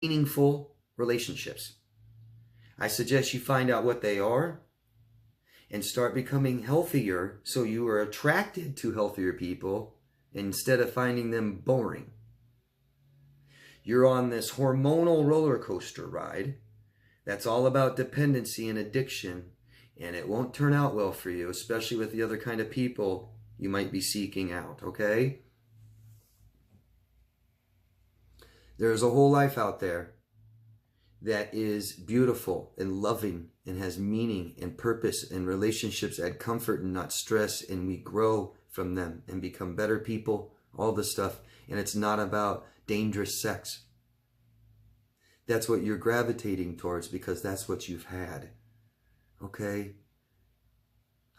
meaningful relationships. I suggest you find out what they are and start becoming healthier so you are attracted to healthier people instead of finding them boring. You're on this hormonal roller coaster ride that's all about dependency and addiction, and it won't turn out well for you, especially with the other kind of people you might be seeking out, okay? There's a whole life out there that is beautiful and loving and has meaning and purpose, and relationships add comfort and not stress, and we grow from them and become better people, all this stuff. And it's not about dangerous sex. That's what you're gravitating towards because that's what you've had, okay?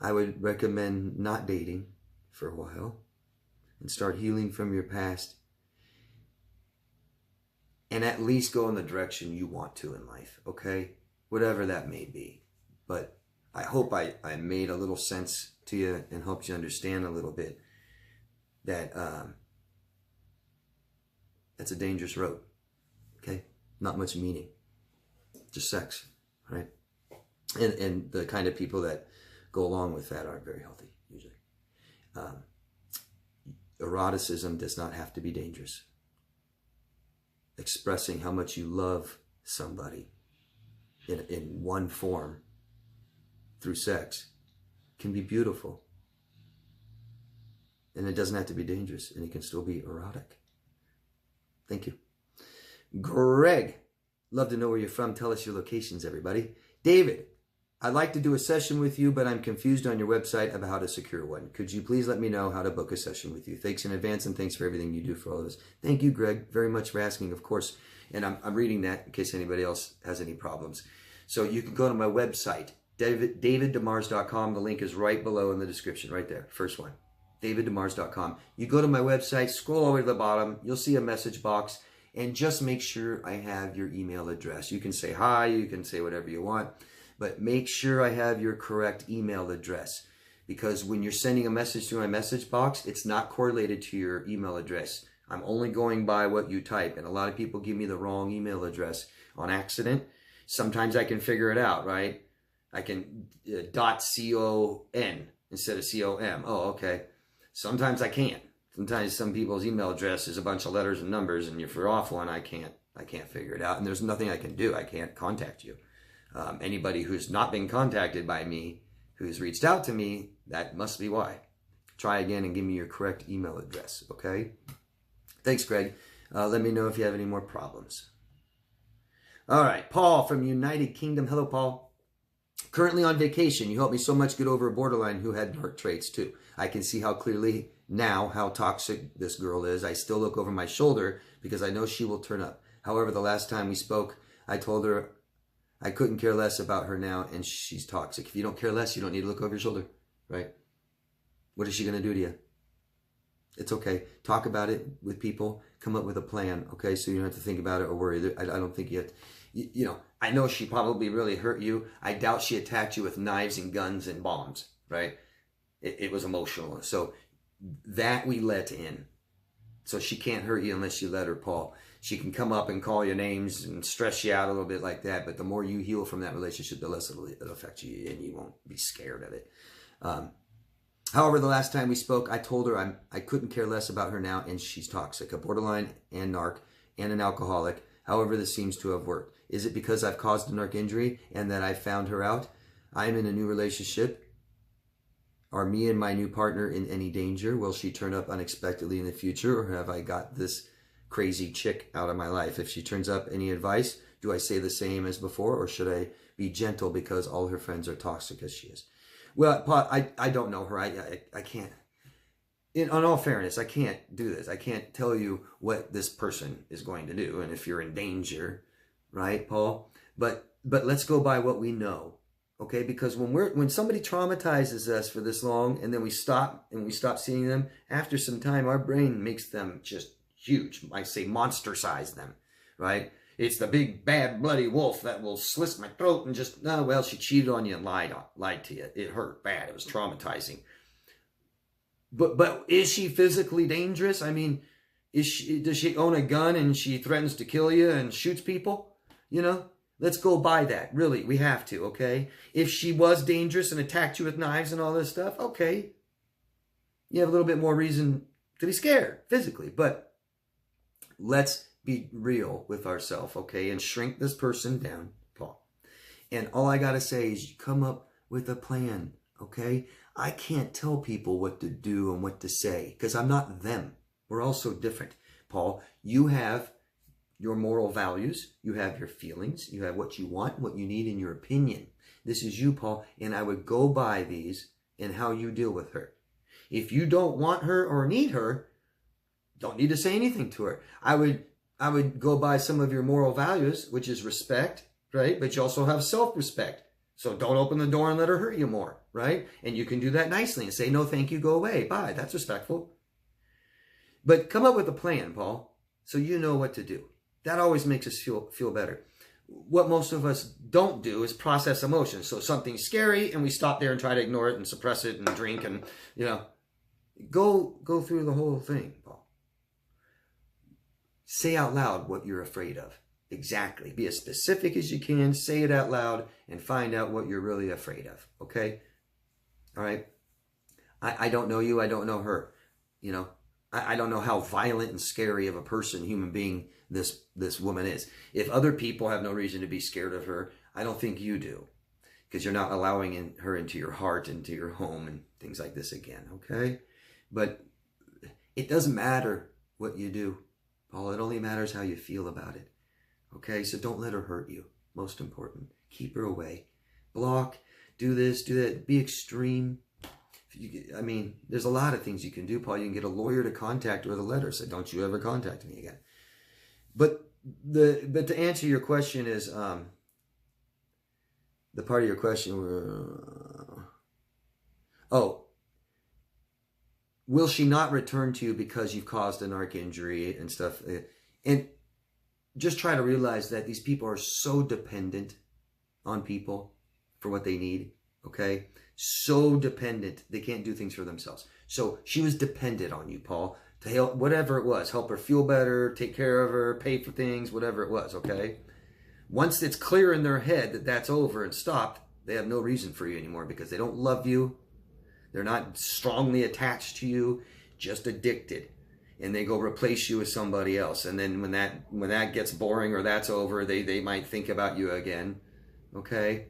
I would recommend not dating for a while and start healing from your past, and at least go in the direction you want to in life, okay? Whatever that may be. But I hope I made a little sense to you and helped you understand a little bit that that's a dangerous road, okay? Not much meaning, just sex, right? And the kind of people that go along with that aren't very healthy, usually. Eroticism does not have to be dangerous. Expressing how much you love somebody in one form through sex can be beautiful. And it doesn't have to be dangerous, and it can still be erotic. Thank you. Greg, love to know where you're from. Tell us your locations, everybody. David, I'd like to do a session with you, but I'm confused on your website about how to secure one. Could you please let me know how to book a session with you? Thanks in advance, and thanks for everything you do for all of us. Thank you, Greg, very much for asking, of course. And I'm reading that in case anybody else has any problems. So you can go to my website, daviddemars.com. The link is right below in the description, right there, first one, daviddemars.com. You go to my website, scroll all the way to the bottom, you'll see a message box, and just make sure I have your email address. You can say hi, you can say whatever you want, but make sure I have your correct email address, because when you're sending a message through my message box, it's not correlated to your email address. I'm only going by what you type, and a lot of people give me the wrong email address on accident. Sometimes I can figure it out, right? I can .com instead of .com. Oh, okay. Sometimes I can't. Sometimes some people's email address is a bunch of letters and numbers, and if you're off one, I can't figure it out, and there's nothing I can do. I can't contact you. Anybody who's not been contacted by me, who's reached out to me, that must be why. Try again and give me your correct email address, okay? Thanks, Greg. Let me know if you have any more problems. All right, Paul from United Kingdom. Hello, Paul. Currently on vacation. You helped me so much get over a borderline who had narc traits too. I can see how clearly now how toxic this girl is. I still look over my shoulder because I know she will turn up. However, the last time we spoke, I told her I couldn't care less about her now, and she's toxic. If you don't care less, you don't need to look over your shoulder, right? What is she going to do to you? It's okay. Talk about it with people. Come up with a plan, okay? So you don't have to think about it or worry. I don't think you have to, you know, I know she probably really hurt you. I doubt she attacked you with knives and guns and bombs, right? It was emotional. So that we let in. So she can't hurt you unless you let her, Paul. She can come up and call you names and stress you out a little bit like that, but the more you heal from that relationship, the less it'll affect you, and you won't be scared of it. However, the last time we spoke, I told her I couldn't care less about her now, and she's toxic, a borderline and narc, and an alcoholic. However, this seems to have worked. Is it because I've caused a narc injury and that I found her out? I'm in a new relationship. Are me and my new partner in any danger? Will she turn up unexpectedly in the future, or have I got this crazy chick out of my life? If she turns up, any advice? Do I say the same as before, or should I be gentle because all her friends are toxic as she is? Well, Paul, I don't know her. I can't. In all fairness, I can't do this. I can't tell you what this person is going to do, and if you're in danger, right, Paul? But let's go by what we know. Okay, because when somebody traumatizes us for this long, and then we stop seeing them, after some time, our brain makes them just huge. I say monster size them, right? It's the big, bad, bloody wolf that will slit my throat and just, oh, well, she cheated on you and lied to you. It hurt bad. It was traumatizing. But is she physically dangerous? I mean, Does she own a gun and she threatens to kill you and shoots people? You know, let's go by that. Really, we have to, okay? If she was dangerous and attacked you with knives and all this stuff, okay. You have a little bit more reason to be scared physically. But let's be real with ourselves, okay? And shrink this person down, Paul. And all I got to say is you come up with a plan, okay? I can't tell people what to do and what to say because I'm not them. We're all so different. Paul, you have your moral values. You have your feelings. You have what you want, what you need in your opinion. This is you, Paul, and I would go by these and how you deal with her. If you don't want her or need her, don't need to say anything to her. I would go by some of your moral values, which is respect, right? But you also have self-respect. So don't open the door and let her hurt you more, right? And you can do that nicely and say, no, thank you, go away, bye. That's respectful. But come up with a plan, Paul, so you know what to do. That always makes us feel better. What most of us don't do is process emotions. So something's scary and we stop there and try to ignore it and suppress it and drink and, you know, go through the whole thing, Paul. Say out loud what you're afraid of. Exactly. Be as specific as you can. Say it out loud and find out what you're really afraid of. Okay? All right? I don't know you. I don't know her. You know? I don't know how violent and scary of a person, human being, this woman is. If other people have no reason to be scared of her, I don't think you do. Because you're not allowing her into your heart, into your home, and things like this again, okay? But it doesn't matter what you do, Paul. It only matters how you feel about it, okay? So don't let her hurt you, most important. Keep her away. Block, do this, do that, be extreme. I mean, there's a lot of things you can do, Paul. You can get a lawyer to contact her with a letter. Say, don't you ever contact me again. But to answer your question is, the part of your question, will she not return to you because you've caused a narc injury and stuff? And just try to realize that these people are so dependent on people for what they need, okay? So dependent, they can't do things for themselves. So she was dependent on you, Paul, to help, whatever it was, help her feel better, take care of her, pay for things, whatever it was, okay? Once it's clear in their head that that's over and stopped, they have no reason for you anymore because they don't love you. They're not strongly attached to you, just addicted. And they go replace you with somebody else. And then when that gets boring or that's over, they might think about you again, okay?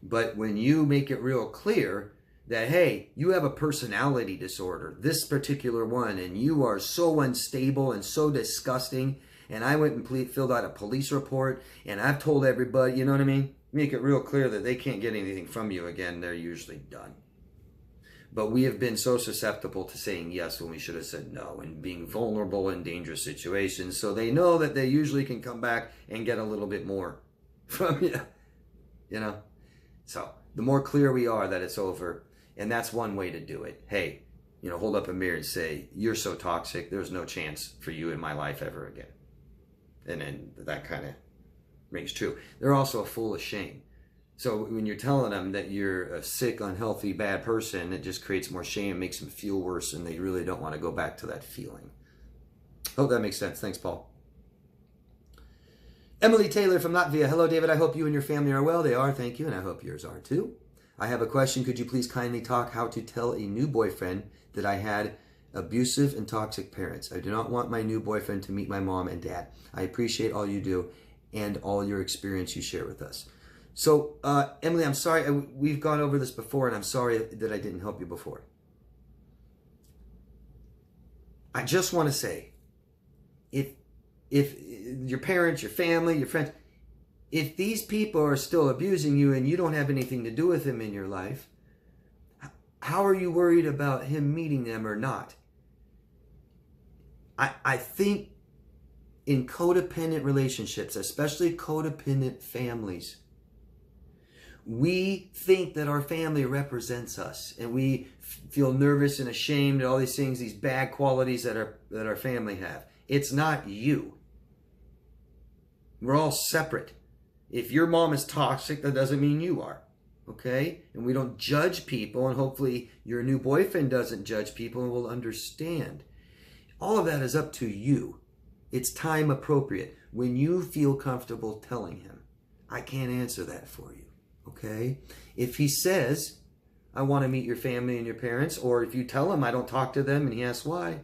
But when you make it real clear that, hey, you have a personality disorder, this particular one, and you are so unstable and so disgusting, and I went and filled out a police report, and I've told everybody, you know what I mean? Make it real clear that they can't get anything from you again. They're usually done. But we have been so susceptible to saying yes when we should have said no and being vulnerable in dangerous situations. So they know that they usually can come back and get a little bit more from you, you know? So the more clear we are that it's over, and that's one way to do it. Hey, you know, hold up a mirror and say, you're so toxic, there's no chance for you in my life ever again. And then that kind of rings true. They're also full of shame. So when you're telling them that you're a sick, unhealthy, bad person, it just creates more shame, makes them feel worse, and they really don't want to go back to that feeling. Hope that makes sense. Thanks, Paul. Emily Taylor from Latvia. Hello, David. I hope you and your family are well. They are, thank you, and I hope yours are too. I have a question. Could you please kindly talk how to tell a new boyfriend that I had abusive and toxic parents? I do not want my new boyfriend to meet my mom and dad. I appreciate all you do and all your experience you share with us. So, Emily, I'm sorry. We've gone over this before, and I'm sorry that I didn't help you before. I just want to say, if your parents, your family, your friends, if these people are still abusing you and you don't have anything to do with them in your life, how are you worried about him meeting them or not? I think in codependent relationships, especially codependent families, we think that our family represents us, and we feel nervous and ashamed at all these things, these bad qualities that our family have. It's not you. We're all separate. If your mom is toxic, that doesn't mean you are, okay? And we don't judge people, and hopefully your new boyfriend doesn't judge people and will understand. All of that is up to you. It's time appropriate when you feel comfortable telling him. I can't answer that for you, okay? If he says, I want to meet your family and your parents, or if you tell him I don't talk to them and he asks why,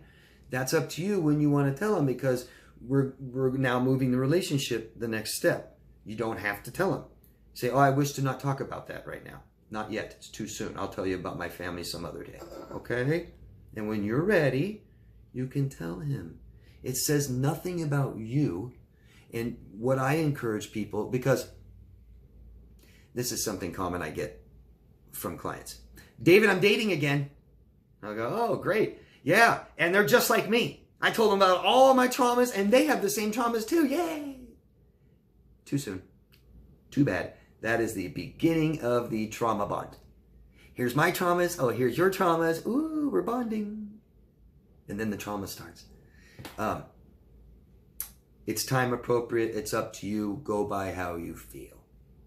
that's up to you when you want to tell him, because we're now moving the relationship the next step. You don't have to tell him. Say, oh, I wish to not talk about that right now. Not yet. It's too soon. I'll tell you about my family some other day, okay? And when you're ready, you can tell him. It says nothing about you. And what I encourage people, because this is something common I get from clients. David, I'm dating again. I'll go, oh, great. Yeah, and they're just like me. I told them about all my traumas, and they have the same traumas too. Yay! Too soon. Too bad. That is the beginning of the trauma bond. Here's my traumas. Oh, here's your traumas. Ooh, we're bonding. And then the trauma starts. It's time appropriate. It's up to you. Go by how you feel.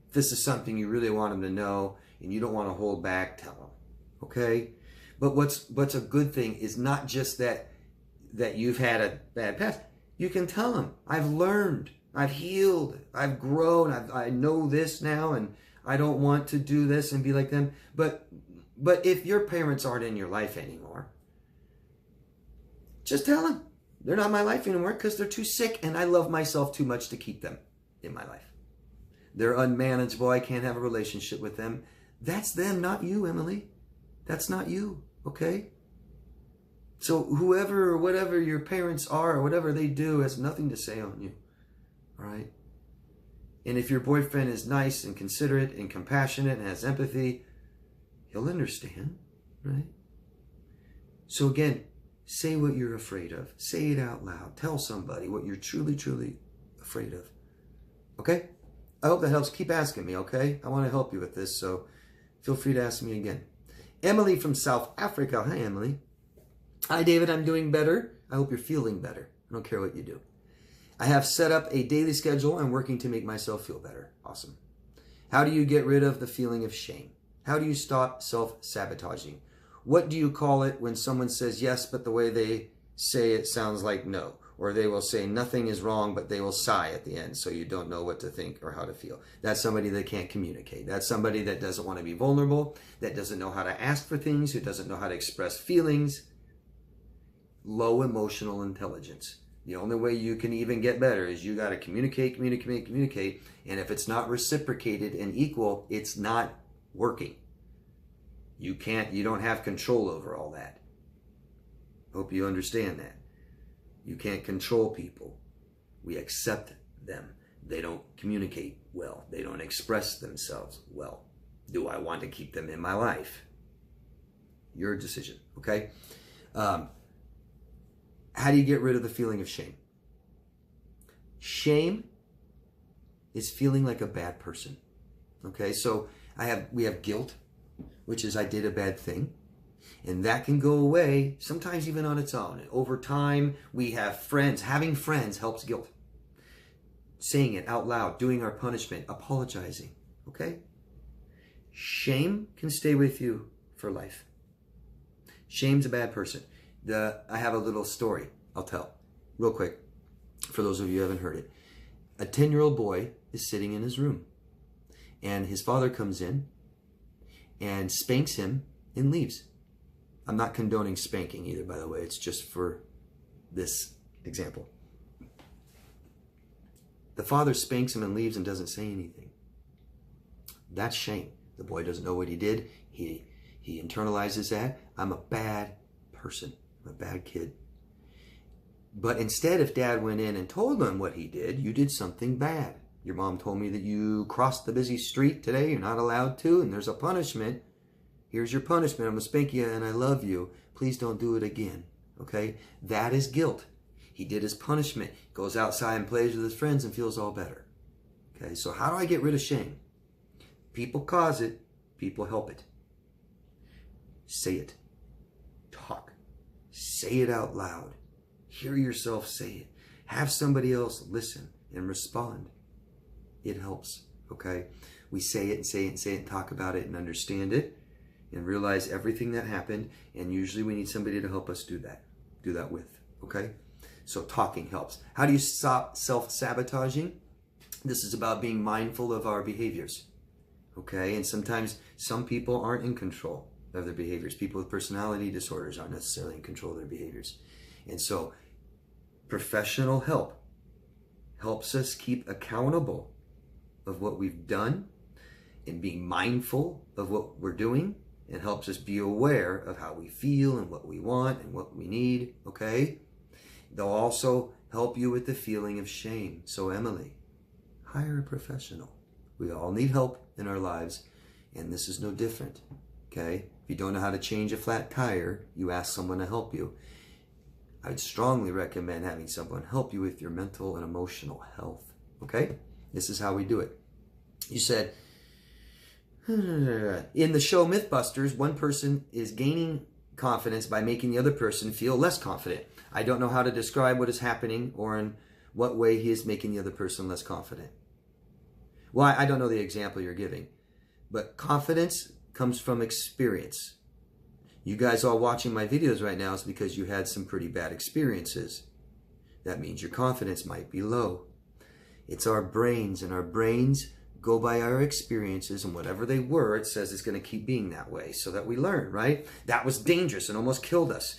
If this is something you really want them to know and you don't want to hold back, tell them. Okay? But what's a good thing is not just that you've had a bad past. You can tell them, I've learned, I've healed, I've grown, I know this now, and I don't want to do this and be like them. But if your parents aren't in your life anymore, just tell them. They're not my life anymore because they're too sick and I love myself too much to keep them in my life. They're unmanageable. I can't have a relationship with them. That's them, not you, Emily. That's not you, okay? So whoever or whatever your parents are or whatever they do has nothing to say on you, all right? And if your boyfriend is nice and considerate and compassionate and has empathy, he'll understand, right? So again, say what you're afraid of. Say it out loud. Tell somebody what you're truly, truly afraid of. Okay? I hope that helps. Keep asking me, okay? I want to help you with this, so feel free to ask me again. Emily from South Africa. Hi, Emily. Hi, David. I'm doing better. I hope you're feeling better. I don't care what you do. I have set up a daily schedule and working to make myself feel better. Awesome. How do you get rid of the feeling of shame? How do you stop self-sabotaging? What do you call it when someone says yes, but the way they say it sounds like no? Or they will say nothing is wrong, but they will sigh at the end, so you don't know what to think or how to feel. That's somebody that can't communicate. That's somebody that doesn't want to be vulnerable, that doesn't know how to ask for things, who doesn't know how to express feelings. Low emotional intelligence. The only way you can even get better is you got to communicate. And if it's not reciprocated and equal, it's not working. You don't have control over all that. Hope you understand that. You can't control people. We accept them. They don't communicate well. They don't express themselves well. Do I want to keep them in my life? Your decision, okay? How do you get rid of the feeling of shame? Shame is feeling like a bad person, okay? So we have guilt, which is I did a bad thing. And that can go away, sometimes even on its own. And over time, we have friends. Having friends helps guilt. Saying it out loud, doing our punishment, apologizing, okay? Shame can stay with you for life. Shame's a bad person. I have a little story I'll tell real quick for those of you who haven't heard it. A 10-year-old boy is sitting in his room. And his father comes in and spanks him and leaves. I'm not condoning spanking either, by the way. It's just for this example. The father spanks him and leaves and doesn't say anything. That's shame. The boy doesn't know what he did. He internalizes that. I'm a bad person. I'm a bad kid. But instead, if dad went in and told him what he did, you did something bad. Your mom told me that you crossed the busy street today. You're not allowed to, and there's a punishment. Here's your punishment. I'm going to spank you and I love you. Please don't do it again. Okay? That is guilt. He did his punishment. Goes outside and plays with his friends and feels all better. Okay? So how do I get rid of shame? People cause it. People help it. Say it. Talk. Say it out loud. Hear yourself say it. Have somebody else listen and respond. It helps. Okay? We say it and say it and say it and talk about it and understand it. And realize everything that happened, and usually we need somebody to help us do that with. okay? So talking helps. How do you stop self-sabotaging? This is about being mindful of our behaviors, okay? And sometimes some people aren't in control of their behaviors. People with personality disorders aren't necessarily in control of their behaviors. And so professional help helps us keep accountable of what we've done and being mindful of what we're doing, and helps us be aware of how we feel and what we want and what we need, okay? They'll also help you with the feeling of shame. So Emily, hire a professional. We all need help in our lives, and this is no different, okay? If you don't know how to change a flat tire, you ask someone to help you. I would strongly recommend having someone help you with your mental and emotional health, okay? This is how we do it. You said, in the show Mythbusters, one person is gaining confidence by making the other person feel less confident. I don't know how to describe what is happening or in what way he is making the other person less confident. Well, I don't know the example you're giving, but confidence comes from experience. You guys all watching my videos right now is because you had some pretty bad experiences. That means your confidence might be low. It's our brains, and our brains go by our experiences, and whatever they were, it says it's going to keep being that way so that we learn, right? That was dangerous and almost killed us.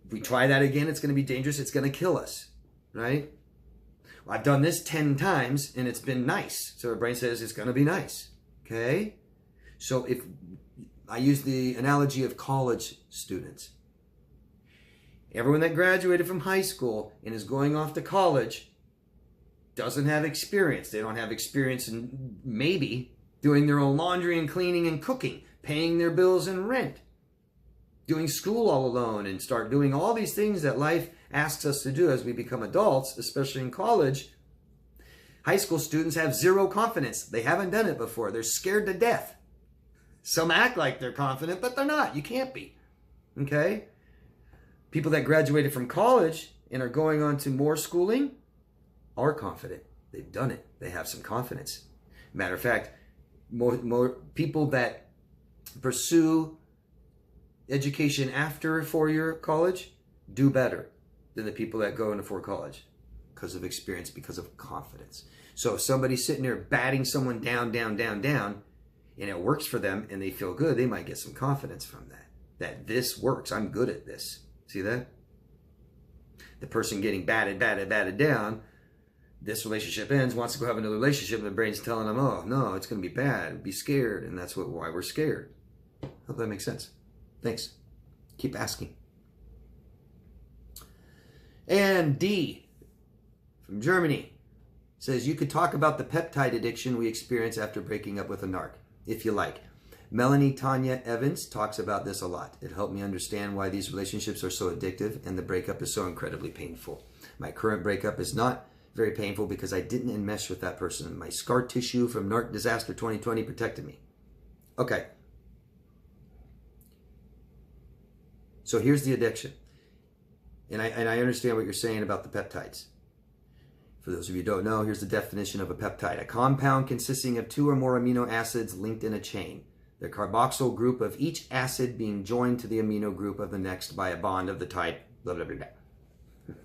If we try that again, it's going to be dangerous. It's going to kill us, right? Well, I've done this 10 times and it's been nice. So our brain says it's going to be nice, okay? So if I use the analogy of college students, everyone that graduated from high school and is going off to college doesn't have experience. They don't have experience in maybe doing their own laundry and cleaning and cooking, paying their bills and rent, doing school all alone, and start doing all these things that life asks us to do as we become adults, especially in college. High school students have zero confidence. They haven't done it before. They're scared to death. Some act like they're confident, but they're not. You can't be. Okay? People that graduated from college and are going on to more schooling are confident. They've done it. They have some confidence. Matter of fact, more people that pursue education after a 4-year college do better than the people that go into 4 college because of experience, because of confidence. So if somebody's sitting there batting someone down, and it works for them and they feel good, they might get some confidence from that. That this works. I'm good at this. See that? The person getting batted down, this relationship ends, wants to go have another relationship, and the brain's telling them, oh, no, it's going to be bad. Be scared. And that's why we're scared. Hope that makes sense. Thanks. Keep asking. And D from Germany says, you could talk about the peptide addiction we experience after breaking up with a narc, if you like. Melanie Tanya Evans talks about this a lot. It helped me understand why these relationships are so addictive and the breakup is so incredibly painful. My current breakup is not very painful because I didn't enmesh with that person. My scar tissue from narc disaster 2020 protected me. Okay. So here's the addiction. And I understand what you're saying about the peptides. For those of you who don't know, here's the definition of a peptide. A compound consisting of 2 or more amino acids linked in a chain. The carboxyl group of each acid being joined to the amino group of the next by a bond of the type blah, blah, blah, blah.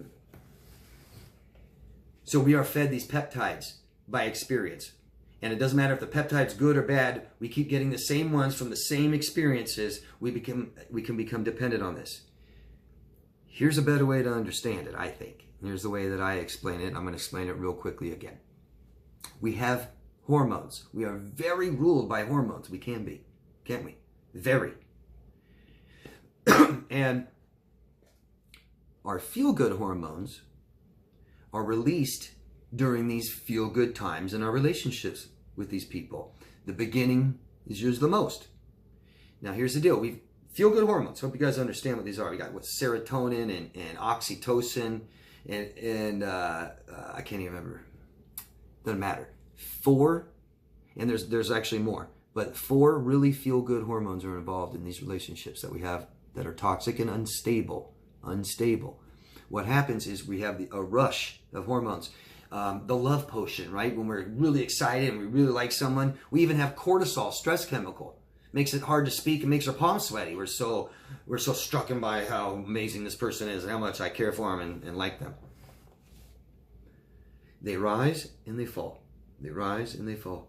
So we are fed these peptides by experience. And it doesn't matter if the peptide's good or bad, we keep getting the same ones from the same experiences. We can become dependent on this. Here's a better way to understand it, I think. Here's the way that I explain it. I'm going to explain it real quickly again. We have hormones. We are very ruled by hormones. We can be, can't we? Very. And our feel-good hormones are released during these feel-good times in our relationships with these people. The beginning is used the most. Now here's the deal. We feel-good hormones. Hope you guys understand what these are. We got what, serotonin and oxytocin and I can't even remember. Doesn't matter. 4, and there's actually more, but 4 really feel-good hormones are involved in these relationships that we have that are toxic and unstable. What happens is we have a rush of hormones. The love potion, right? When we're really excited and we really like someone, we even have cortisol, stress chemical. Makes it hard to speak and makes our palms sweaty. We're so struck by how amazing this person is and how much I care for them and like them. They rise and they fall. They rise and they fall.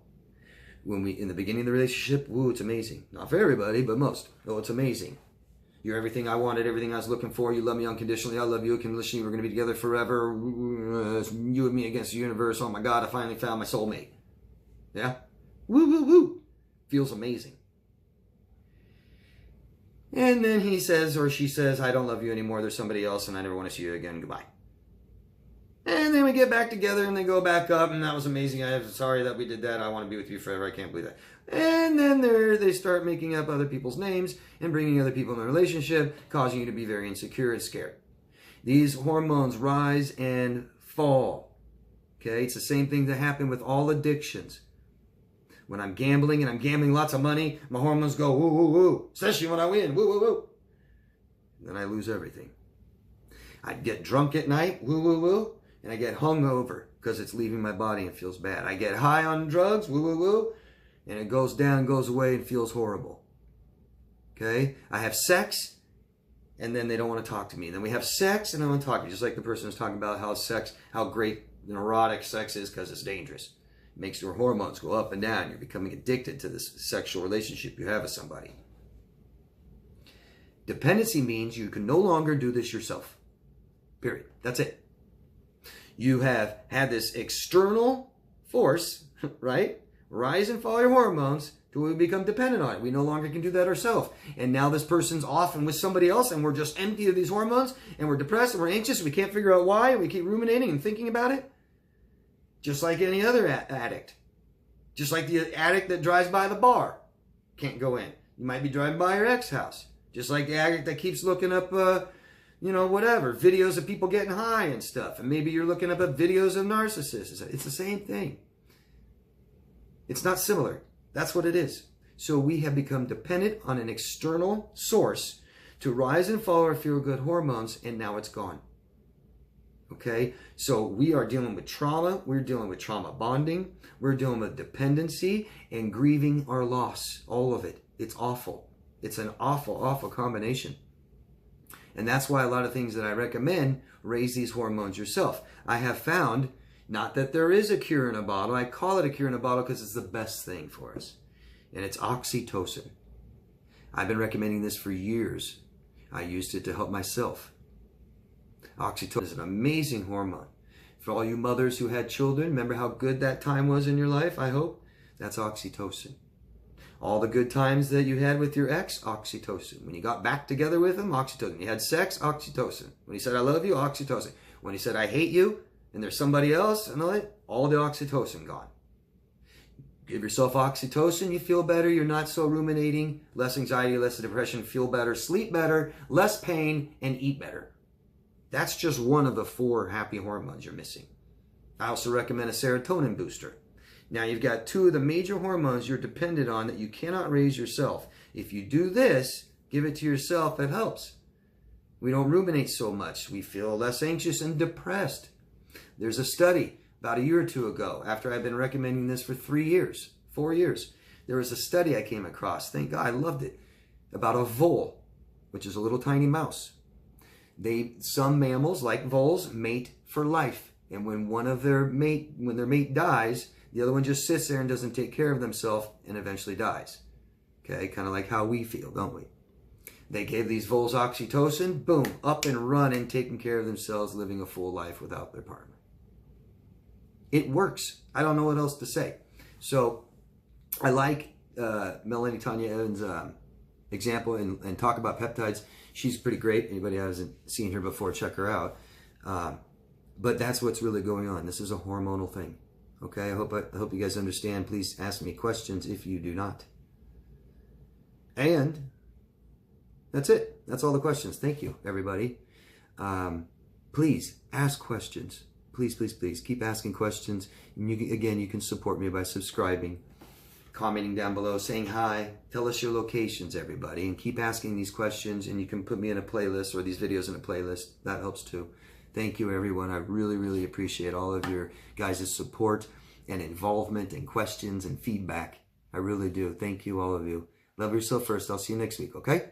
When we, in the beginning of the relationship, woo, it's amazing. Not for everybody, but most. Oh, it's amazing. You're everything I wanted, everything I was looking for. You love me unconditionally. I love you unconditionally. We're going to be together forever. You and me against the universe. Oh my God, I finally found my soulmate. Yeah? Woo, woo, woo. Feels amazing. And then he says, or she says, I don't love you anymore. There's somebody else and I never want to see you again. Goodbye. And then we get back together and they go back up and that was amazing. I'm sorry that we did that. I want to be with you forever. I can't believe that. And then they start making up other people's names and bringing other people in the relationship, causing you to be very insecure and scared. These hormones rise and fall. Okay, it's the same thing that happened with all addictions. When I'm gambling and I'm gambling lots of money, my hormones go woo, woo, woo. Especially when I win, woo, woo, woo. Then I lose everything. I get drunk at night, woo, woo, woo. And I get hungover because it's leaving my body and feels bad. I get high on drugs, woo, woo, woo. And it goes down, goes away, and feels horrible. Okay? I have sex, and then they don't want to talk to me. Then we have sex, and I don't want to talk to you. Just like the person was talking about how great neurotic sex is because it's dangerous. It makes your hormones go up and down. You're becoming addicted to this sexual relationship you have with somebody. Dependency means you can no longer do this yourself. Period. That's it. You have had this external force, right? Rise and fall your hormones till we become dependent on it. We no longer can do that ourselves. And now this person's off and with somebody else and we're just empty of these hormones and we're depressed and we're anxious and we can't figure out why and we keep ruminating and thinking about it. Just like any other addict. Just like the addict that drives by the bar. Can't go in. You might be driving by your ex house. Just like the addict that keeps looking up, whatever, videos of people getting high and stuff. And maybe you're looking up videos of narcissists. It's the same thing. It's not similar. That's what it is. So we have become dependent on an external source to rise and fall our feel-good hormones, and now it's gone. Okay? So we are dealing with trauma. We're dealing with trauma bonding. We're dealing with dependency and grieving our loss. All of it. It's awful. It's an awful, awful combination. And that's why a lot of things that I recommend, raise these hormones yourself. I have found, not that there is a cure in a bottle. I call it a cure in a bottle because it's the best thing for us. And it's oxytocin. I've been recommending this for years. I used it to help myself. Oxytocin is an amazing hormone. For all you mothers who had children, remember how good that time was in your life, I hope? That's oxytocin. All the good times that you had with your ex, oxytocin. When you got back together with him, oxytocin. When you had sex, oxytocin. When he said, I love you, oxytocin. When he said, I hate you, and there's somebody else, and all the oxytocin gone. Give yourself oxytocin, you feel better, you're not so ruminating, less anxiety, less depression, feel better, sleep better, less pain, and eat better. That's just one of the 4 happy hormones you're missing. I also recommend a serotonin booster. Now you've got 2 of the major hormones you're dependent on that you cannot raise yourself. If you do this, give it to yourself, it helps. We don't ruminate so much. We feel less anxious and depressed. There's a study about a year or 2 ago, after I've been recommending this for 4 years. There was a study I came across, thank God, I loved it, about a vole, which is a little tiny mouse. Some mammals, like voles, mate for life. And when their mate dies, the other one just sits there and doesn't take care of themselves and eventually dies. Okay, kind of like how we feel, don't we? They gave these voles oxytocin, boom, up and running, taking care of themselves, living a full life without their partner. It works. I don't know what else to say. So I like Melanie Tanya Evans' example and talk about peptides. She's pretty great. Anybody who hasn't seen her before, check her out. But that's what's really going on. This is a hormonal thing. Okay, I hope you guys understand. Please ask me questions if you do not. And that's it. That's all the questions. Thank you, everybody. Please ask questions. Please, please, please keep asking questions. And you can support me by subscribing, commenting down below, saying hi. Tell us your locations, everybody, and keep asking these questions. And you can put me in a playlist or these videos in a playlist. That helps too. Thank you, everyone. I really, really appreciate all of your guys' support and involvement and questions and feedback. I really do. Thank you, all of you. Love yourself first. I'll see you next week, okay?